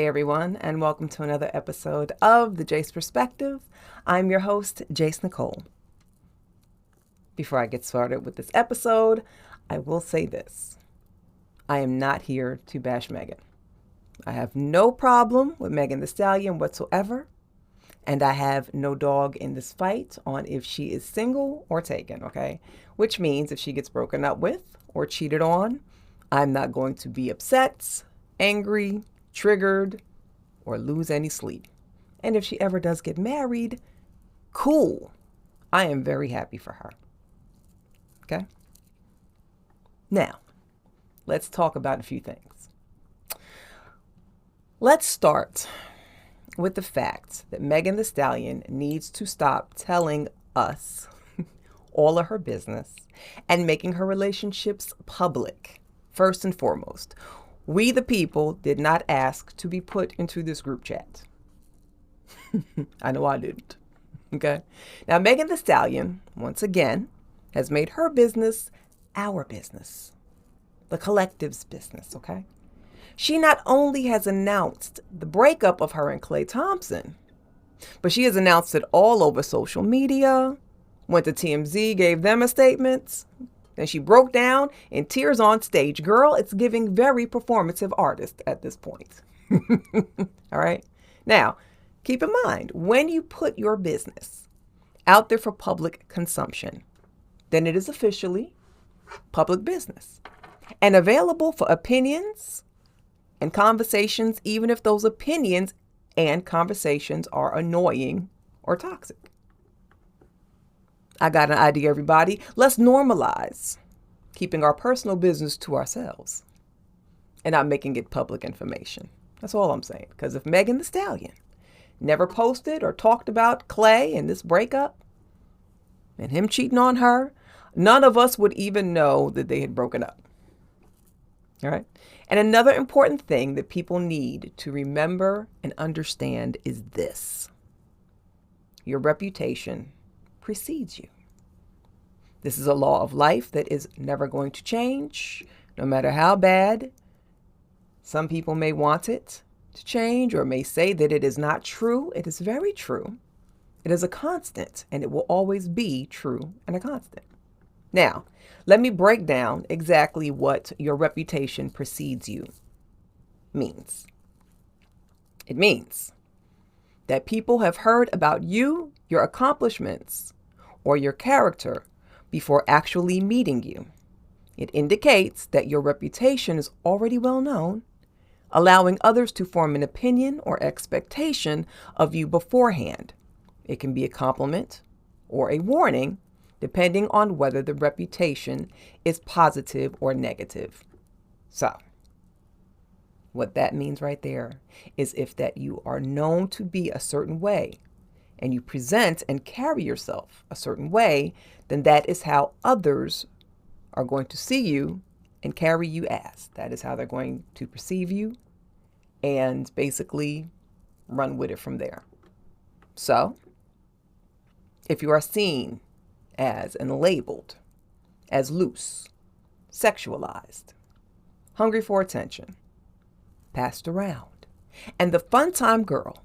everyone, and welcome to another episode of The Jace Perspective. I'm your host, Jace Nicole. Before I get started with this episode, I will say this. I am not here to bash Megan. I have no problem with Megan Thee Stallion whatsoever, and I have no dog in this fight on if she is single or taken, okay? Which means if she gets broken up with or cheated on, I'm not going to be upset, angry, triggered, or lose any sleep. And if she ever does get married, cool. I am very happy for her. Okay? Now, let's talk about a few things. Let's start with the fact that Megan Thee Stallion needs to stop telling us all of her business and making her relationships public. First and foremost, we the people did not ask to be put into this group chat. I know I didn't. Okay. Now, Megan Thee Stallion, once again, has made her business our business, the collective's business. Okay. She not only has announced the breakup of her and Klay Thompson, but she has announced it all over social media, went to TMZ, gave them a statement. Then she broke down in tears on stage. Girl, it's giving very performative artist at this point. All right. Now, keep in mind, when you put your business out there for public consumption, then it is officially public business and available for opinions and conversations, even if those opinions and conversations are annoying or toxic. I got an idea, everybody. Let's normalize keeping our personal business to ourselves and not making it public information. That's all I'm saying. Because if Megan Thee Stallion never posted or talked about Klay and this breakup and him cheating on her, none of us would even know that they had broken up. All right. And another important thing that people need to remember and understand is this. Your reputation precedes you. This is a law of life that is never going to change, no matter how bad some people may want it to change or may say that it is not true. It is very true. It is a constant, and it will always be true and a constant. Now, let me break down exactly what your reputation precedes you means. It means that people have heard about you, your accomplishments, or your character before actually meeting you. It indicates that your reputation is already well known, allowing others to form an opinion or expectation of you beforehand. It can be a compliment or a warning, depending on whether the reputation is positive or negative. So, what that means right there is if that you are known to be a certain way and you present and carry yourself a certain way, then that is how others are going to see you and carry you as. That is how they're going to perceive you and basically run with it from there. So, if you are seen as and labeled as loose, sexualized, hungry for attention, passed around, and the fun time girl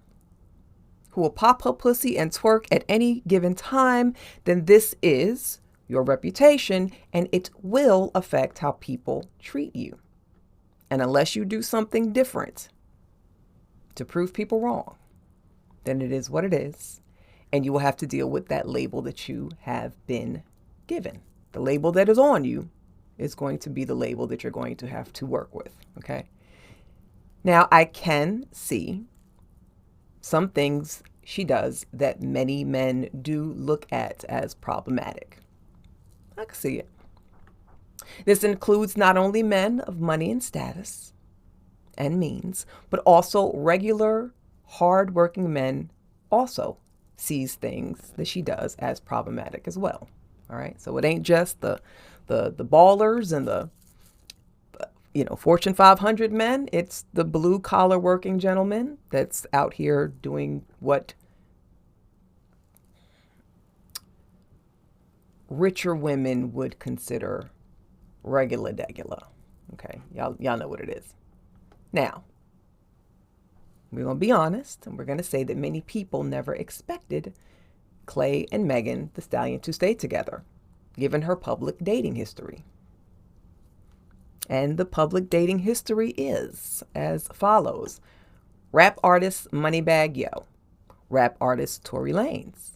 who will pop her pussy and twerk at any given time, then this is your reputation and it will affect how people treat you. And unless you do something different to prove people wrong, then it is what it is. And you will have to deal with that label that you have been given. The label that is on you is going to be the label that you're going to have to work with, okay? Now, I can see some things she does that many men do look at as problematic. I can see it. This includes not only men of money and status and means, but also regular, hardworking men also sees things that she does as problematic as well. All right. So it ain't just the ballers and the Fortune 500 men. It's the blue collar working gentleman that's out here doing what richer women would consider regular degular. Okay. Y'all know what it is. Now, We're going to be honest, and we're going to say that many people never expected Klay and Megan Thee Stallion to stay together, given her public dating history. And the public dating history is as follows. Rap artist Moneybagg Yo, rap artist Tory Lanez,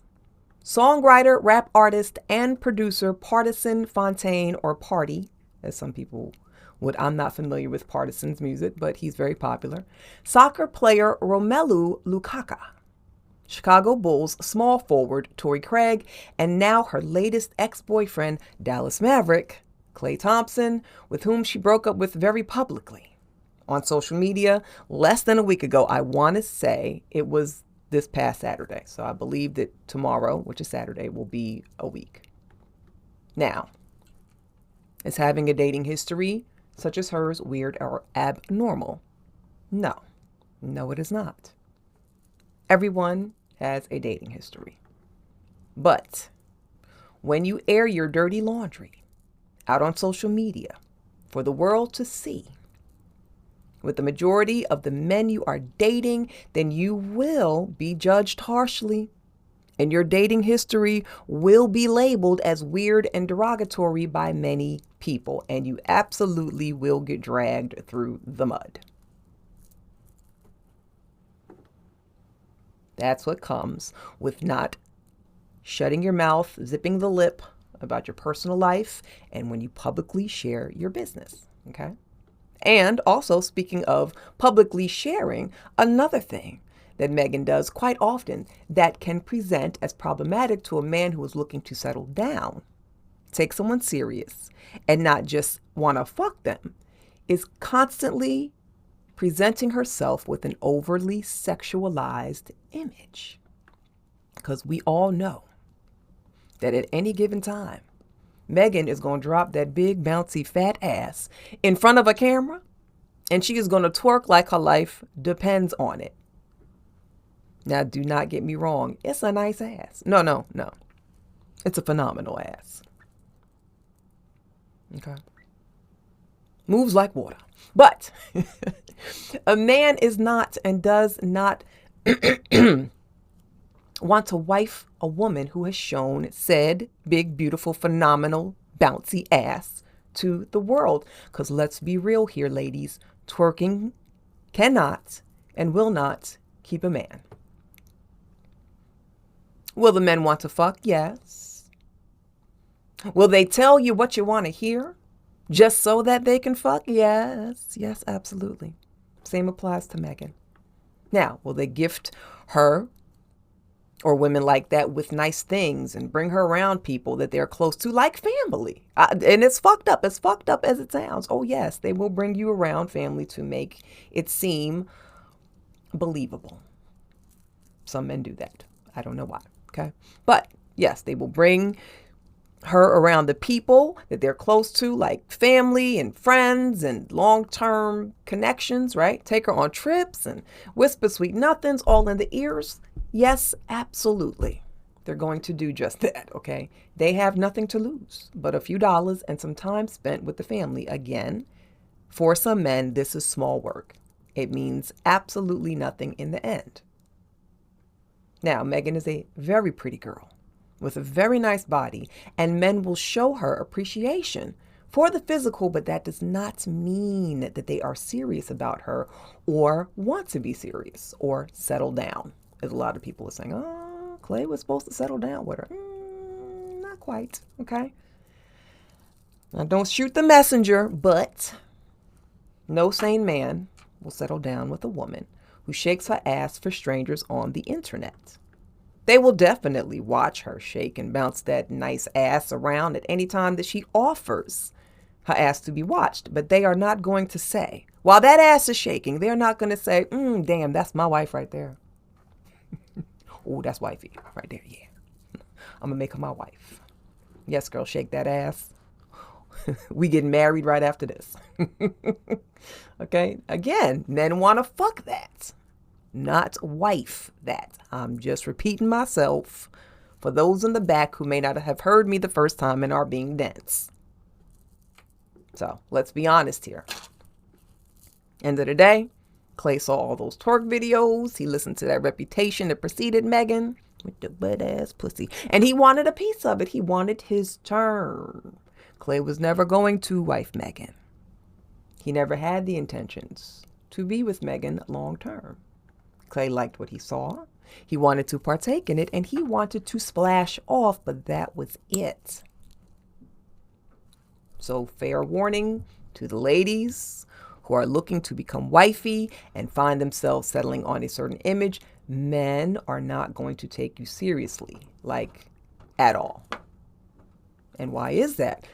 songwriter, rap artist, and producer Partisan Fontaine, or Party, as some people would. I'm not familiar with Partisan's music, but he's very popular. Soccer player Romelu Lukaku, Chicago Bulls small forward Torrey Craig, and now her latest ex-boyfriend, Dallas Maverick, Klay Thompson, with whom she broke up with very publicly on social media less than a week ago. I want to say it was this past Saturday. So I believe that tomorrow, which is Saturday, will be a week. Now, is having a dating history such as hers weird or abnormal? No. No, it is not. Everyone has a dating history. But when you air your dirty laundry out on social media for the world to see, with the majority of the men you are dating, then you will be judged harshly. And your dating history will be labeled as weird and derogatory by many people. And you absolutely will get dragged through the mud. That's what comes with not shutting your mouth, zipping the lip about your personal life, and when you publicly share your business, okay? And also, speaking of publicly sharing, another thing that Megan does quite often that can present as problematic to a man who is looking to settle down, take someone serious, and not just want to fuck them, is constantly presenting herself with an overly sexualized image. Because we all know that at any given time, Megan is going to drop that big, bouncy, fat ass in front of a camera, and she is going to twerk like her life depends on it. Now, do not get me wrong. It's a nice ass. No. It's a phenomenal ass. Okay. Moves like water. But a man is not and does not want to wife a woman who has shown said big, beautiful, phenomenal, bouncy ass to the world. Because let's be real here, ladies. Twerking cannot and will not keep a man. Will the men want to fuck? Yes. Will they tell you what you want to hear just so that they can fuck? Yes. Yes, absolutely. Same applies to Megan. Now, will they gift her or women like that with nice things and bring her around people that they're close to, like family? And it's fucked up. It's fucked up as it sounds. Oh, yes, they will bring you around family to make it seem believable. Some men do that. I don't know why. Okay. But yes, they will bring her around the people that they're close to, like family and friends and long-term connections, right? Take her on trips and whisper sweet nothings all in the ears. Yes, absolutely. They're going to do just that, okay? They have nothing to lose but a few dollars and some time spent with the family. Again, for some men, this is small work. It means absolutely nothing in the end. Now, Megan is a very pretty girl with a very nice body, and men will show her appreciation for the physical, but that does not mean that they are serious about her or want to be serious or settle down. As a lot of people are saying, oh, Klay was supposed to settle down with her. Not quite, okay? Now, don't shoot the messenger, but no sane man will settle down with a woman who shakes her ass for strangers on the internet. They will definitely watch her shake and bounce that nice ass around at any time that she offers her ass to be watched. But they are not going to say, while that ass is shaking, they're not going to say, damn, that's my wife right there. Oh, that's wifey right there, yeah. I'm going to make her my wife. Yes, girl, shake that ass. We getting married right after this. Okay? Again, men want to fuck that, not wife that. I'm just repeating myself for those in the back who may not have heard me the first time and are being dense. So let's be honest here. End of the day, Klay saw all those twerk videos. He listened to that Reputation that preceded Megan with the butt ass pussy. And he wanted a piece of it. He wanted his turn. Klay was never going to wife Megan. He never had the intentions to be with Megan long term. Klay liked what he saw. He wanted to partake in it, and he wanted to splash off, but that was it. So fair warning to the ladies who are looking to become wifey and find themselves settling on a certain image. Men are not going to take you seriously, like at all. And why is that?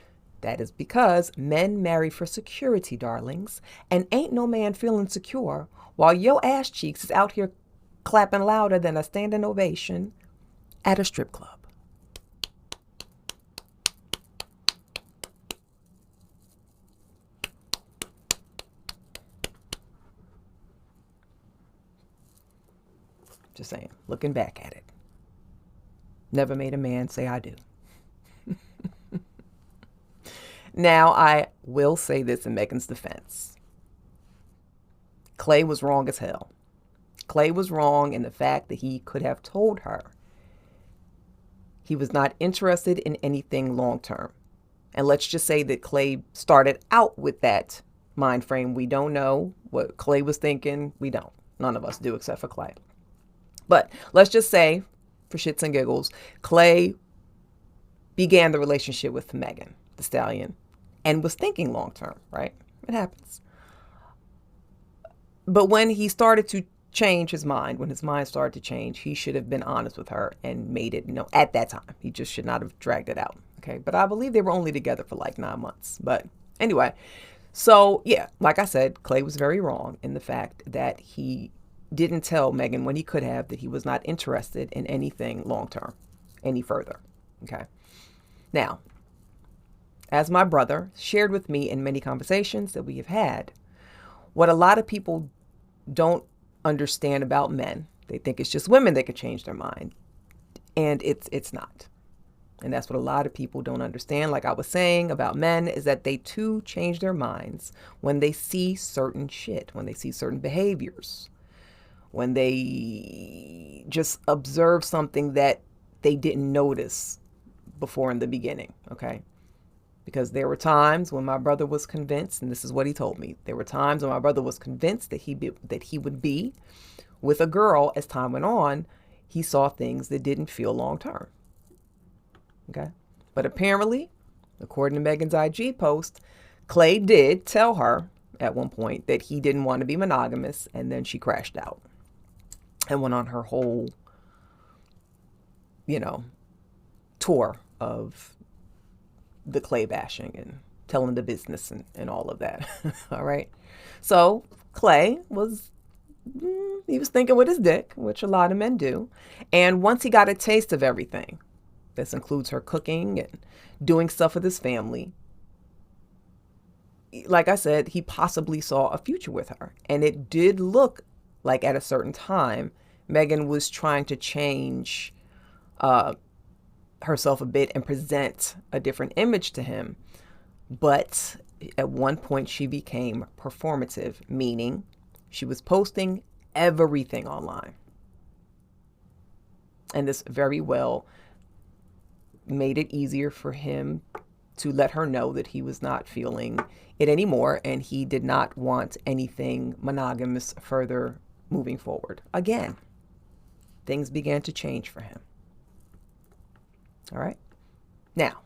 That is because men marry for security, darlings, and ain't no man feeling secure while your ass cheeks is out here clapping louder than a standing ovation at a strip club. Just saying, looking back at it. Never made a man say I do. Now, I will say this in Megan's defense. Klay was wrong as hell. Klay was wrong in the fact that he could have told her he was not interested in anything long term. And let's just say that Klay started out with that mind frame. We don't know what Klay was thinking. We don't. None of us do except for Klay. But let's just say, for shits and giggles, Klay began the relationship with Megan Thee Stallion and was thinking long term, right? It happens. But when he started to change his mind, when his mind started to change, he should have been honest with her and made it known at that time. He just should not have dragged it out. Okay. But I believe they were only together for like 9 months. But anyway, so yeah, like I said, Klay was very wrong in the fact that he didn't tell Megan when he could have that he was not interested in anything long term, any further. Okay. Now, as my brother shared with me in many conversations that we have had, what a lot of people don't understand about men, they think it's just women that could change their mind. And it's not. And that's what a lot of people don't understand. Like I was saying about men, is that they too change their minds when they see certain shit, when they see certain behaviors, when they just observe something that they didn't notice before in the beginning. Okay. Because there were times when my brother was convinced, and this is what he told me, there were times when my brother was convinced that he would be with a girl. As time went on, he saw things that didn't feel long term. Okay. But apparently, according to Megan's IG post, Klay did tell her at one point that he didn't want to be monogamous, and then she crashed out and went on her whole, tour of the Klay bashing and telling the business and all of that. All right. So Klay he was thinking with his dick, which a lot of men do. And once he got a taste of everything, this includes her cooking and doing stuff with his family, like I said, he possibly saw a future with her. And it did look like at a certain time, Megan was trying to change herself a bit and present a different image to him. But at one point she became performative, meaning she was posting everything online. And this very well made it easier for him to let her know that he was not feeling it anymore and he did not want anything monogamous further moving forward. Again, things began to change for him. All right. Now,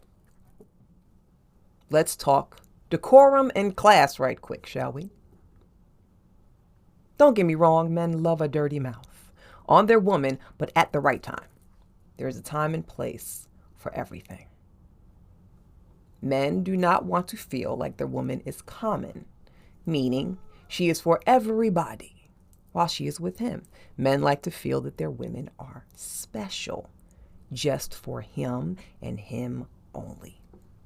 let's talk decorum and class right quick, shall we? Don't get me wrong, men love a dirty mouth on their woman, but at the right time. There is a time and place for everything. Men do not want to feel like their woman is common, meaning she is for everybody while she is with him. Men like to feel that their women are special, just for him and him only.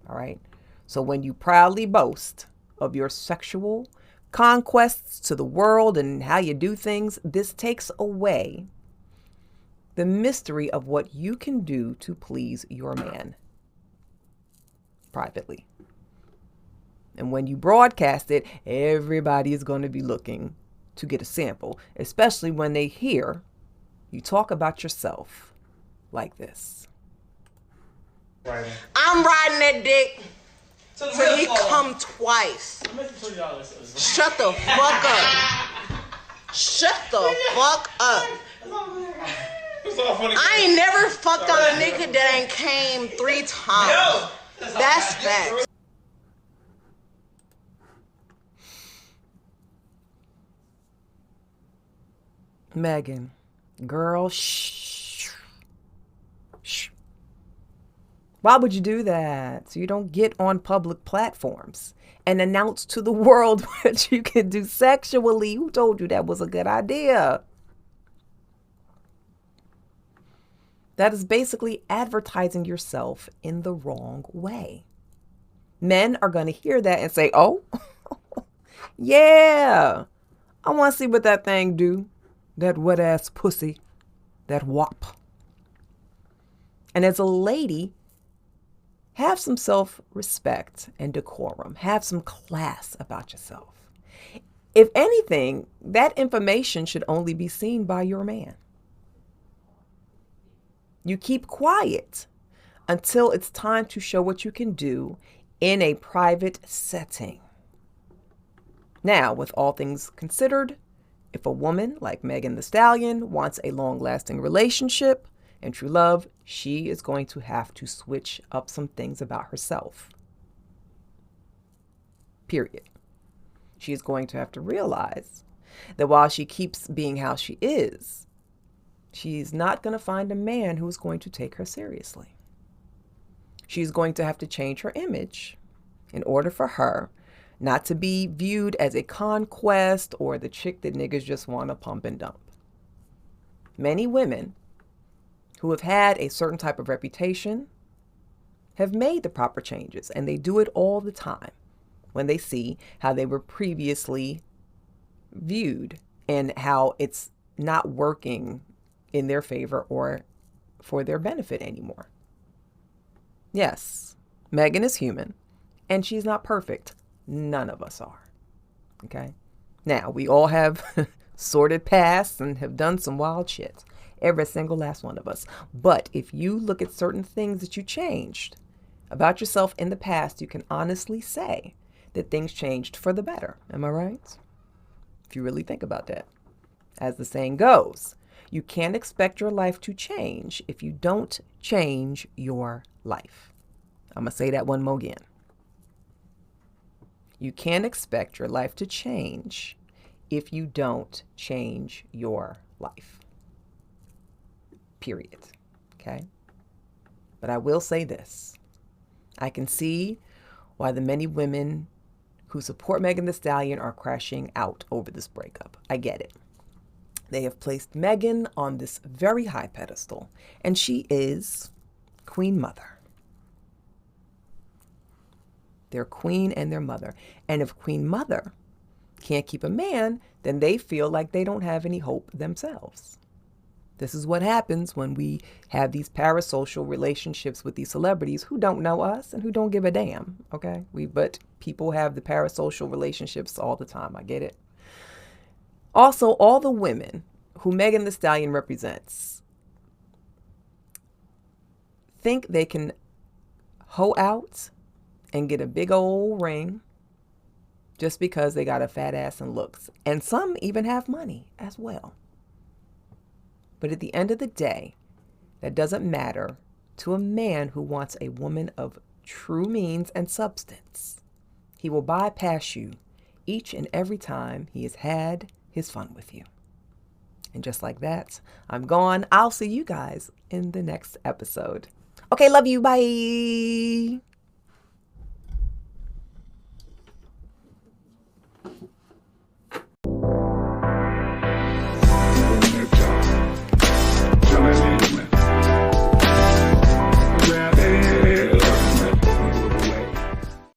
All right. So when you proudly boast of your sexual conquests to the world and how you do things, this takes away the mystery of what you can do to please your man privately. And when you broadcast it, everybody is going to be looking to get a sample, especially when they hear you talk about yourself like this. I'm riding that dick till he come twice. Shut the fuck up. Shut the fuck up. I ain't never fucked on a nigga that ain't came 3 times. That's facts. Megan, girl, shh. Why would you do that? So you don't get on public platforms and announce to the world what you can do sexually. Who told you that was a good idea? That is basically advertising yourself in the wrong way. Men are going to hear that and say, oh, yeah, I want to see what that thing do. That wet ass pussy, that wop. And as a lady, have some self-respect and decorum. Have some class about yourself. If anything, that information should only be seen by your man. You keep quiet until it's time to show what you can do in a private setting. Now, with all things considered, if a woman like Megan Thee Stallion wants a long-lasting relationship and true love, she is going to have to switch up some things about herself. Period. She is going to have to realize that while she keeps being how she is, she's not going to find a man who's going to take her seriously. She's going to have to change her image in order for her not to be viewed as a conquest or the chick that niggas just want to pump and dump. Many women who have had a certain type of reputation have made the proper changes, and they do it all the time when they see how they were previously viewed and how it's not working in their favor or for their benefit anymore. Yes, Megan is human, and she's not perfect. None of us are. Okay? Now, we all have sordid pasts and have done some wild shit. Every single last one of us. But if you look at certain things that you changed about yourself in the past, you can honestly say that things changed for the better. Am I right? If you really think about that. As the saying goes, you can't expect your life to change if you don't change your life. I'm going to say that one more again. You can't expect your life to change if you don't change your life. Period. Okay? But I will say this. I can see why the many women who support Megan Thee Stallion are crashing out over this breakup. I get it. They have placed Megan on this very high pedestal, and she is Queen Mother. They're queen and their mother. And if Queen Mother can't keep a man, then they feel like they don't have any hope themselves. This is what happens when we have these parasocial relationships with these celebrities who don't know us and who don't give a damn, okay? But people have the parasocial relationships all the time. I get it. Also, all the women who Megan Thee Stallion represents think they can hoe out and get a big old ring just because they got a fat ass and looks. And some even have money as well. But at the end of the day, that doesn't matter to a man who wants a woman of true means and substance. He will bypass you each and every time he has had his fun with you. And just like that, I'm gone. I'll see you guys in the next episode. Okay, love you. Bye.